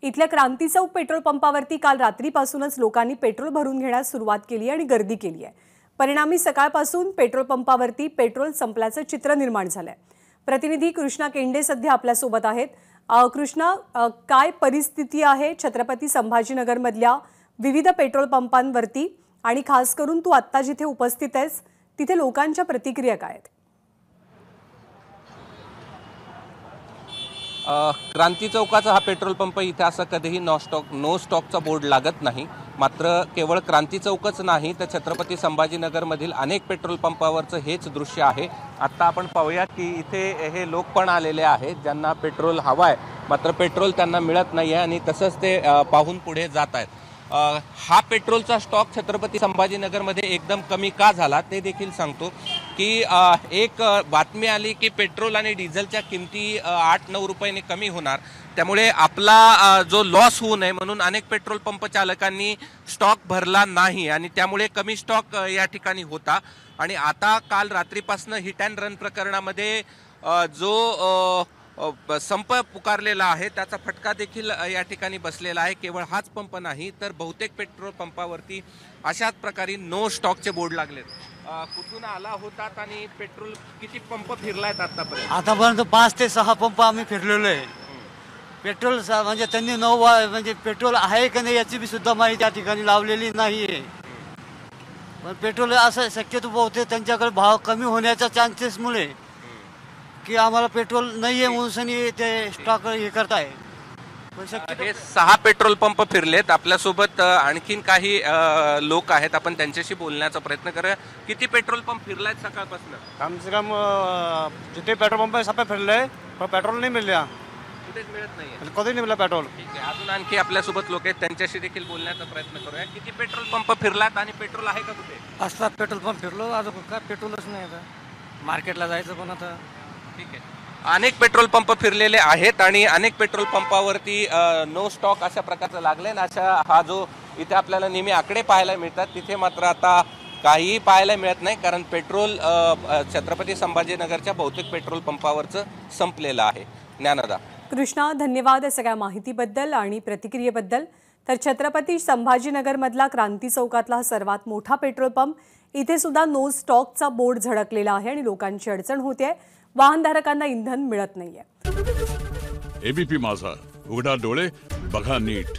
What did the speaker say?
इथल्या क्रांती चौक पेट्रोल पंपावरती काल रात्रीपासूनच लोकांनी पेट्रोल भरून घेण्यास सुरुवात केली आणि गर्दी केली आहे। परिणामी सकाळपासून पेट्रोल पंपावरती पेट्रोल संपल्याचं चित्र निर्माण झालंय। प्रतिनिधी कृष्णा केंडे सध्या आपल्या सोबत आहेत। कृष्णा, काय परिस्थिती आहे छत्रपती संभाजीनगर मधल्या विविध पेट्रोल पंपांवरती आणि खास करून तू आता जिथे उपस्थित आहेस तिथे लोकांच्या प्रतिक्रिया काय आहेत? क्रांती चौकाचा हा पेट्रोल पंप इथे असं कधीही नो स्टॉकचा बोर्ड लागत नाही। मात्र केवळ क्रांती चौकच नाही तर छत्रपती संभाजीनगरमधील अनेक पेट्रोल पंपावरचं हेच दृश्य आहे। आता आपण पाहूया की इथे हे लोक पण आलेले आहेत ज्यांना पेट्रोल हवाय, मात्र पेट्रोल त्यांना मिळत नाही आहे आणि तसंच ते पाहून पुढे जात आहेत। हा पेट्रोलचा स्टॉक छत्रपती संभाजीनगरमध्ये एकदम कमी का झाला ते देखील सांगतो की एक बातमी आली की पेट्रोल आणि डिझेलच्या किमती 8-9 रुपयांनी कमी होणार, त्यामुळे आपला जो लॉस होऊ नये म्हणून अनेक पेट्रोल पंप चालकांनी स्टॉक भरला नाही आणि त्यामुळे कमी स्टॉक या ठिकाणी होता। आणि आता काल रात्रीपासून हिट अँड रन प्रकरणामध्ये जो संप पुकारलेला आहे त्याचा फटका देखील या ठिकाणी बसलेला आहे। केवळ हाच पंप नाही तर बहुतेक पेट्रोल पंपावरती अशाच प्रकारे नो स्टॉकचे बोर्ड लागलेत। कुठून आला होतात आणि पेट्रोल किती पंप फिरलायत आतापर्यंत 5 ते 6 पंप आम्ही फिरलेलो आहे। पेट्रोल म्हणजे त्यांनी म्हणजे पेट्रोल आहे का नाही याची बी सुद्धा माहिती त्या ठिकाणी लावलेली नाहीये। पण पेट्रोल असं शक्यतो बहुतेक त्यांच्याकडे भाव कमी होण्याच्या चान्सेसमुळे की आम्हाला पेट्रोल नाहीये म्हणून ते स्टॉक हे करताय। हे 6 पेट्रोल पंप फिरलेत। आपल्यासोबत आणखीन काही लोक आहेत, आपण त्यांच्याशी बोलण्याचा प्रयत्न करूया। किती पेट्रोल पंप फिरलायत सकाळपासून? कम से कम जितने पेट्रोल पंप है सब पे फिरले पर पेट्रोल नहीं मिल रहा, कुठेच मिळत नाहीये, कधी नहीं मिला पेट्रोल। ठीक आहे, अजून आणखी आपल्यासोबत लोक आहेत त्यांच्याशी देखील बोलण्याचा प्रयत्न करूया। किती पेट्रोल पंप फिरलात आणि पेट्रोल आहे का कुठे? 5-7 पेट्रोल पंप फिरलो, अजून काय पेट्रोलच नाही। आता मार्केटला जायचं पण आता ठीक आहे। अनेक पेट्रोल पंप फिरलेले आहेत आणि अनेक पेट्रोल पंपावरती नो स्टॉक अशा प्रकारचं लागले ना। अशा हा जो इथे आपल्याला नेहमी आकडे पाहायला मिळतात तिथे मात्र आता काही पाहायला मिळत नाही, कारण पेट्रोल छत्रपती संभाजीनगरच्या बहुतेक पेट्रोल पंपावरचं संपलेलं आहे। ज्ञानदा। कृष्णा, धन्यवाद या सगळ्या माहितीबद्दल आणि प्रतिक्रियेबद्दल। तर छत्रपती संभाजीनगर मधला क्रांती चौकातला हा सर्वात मोठा पेट्रोल पंप, इथे सुद्धा नो स्टॉकचा बोर्ड झळकलेला आहे आणि लोकांची अडचण होते, वाहनधारकांना इंधन मिळत नाहीये। एबीपी माझा, उघडा डोळे बघा नीट।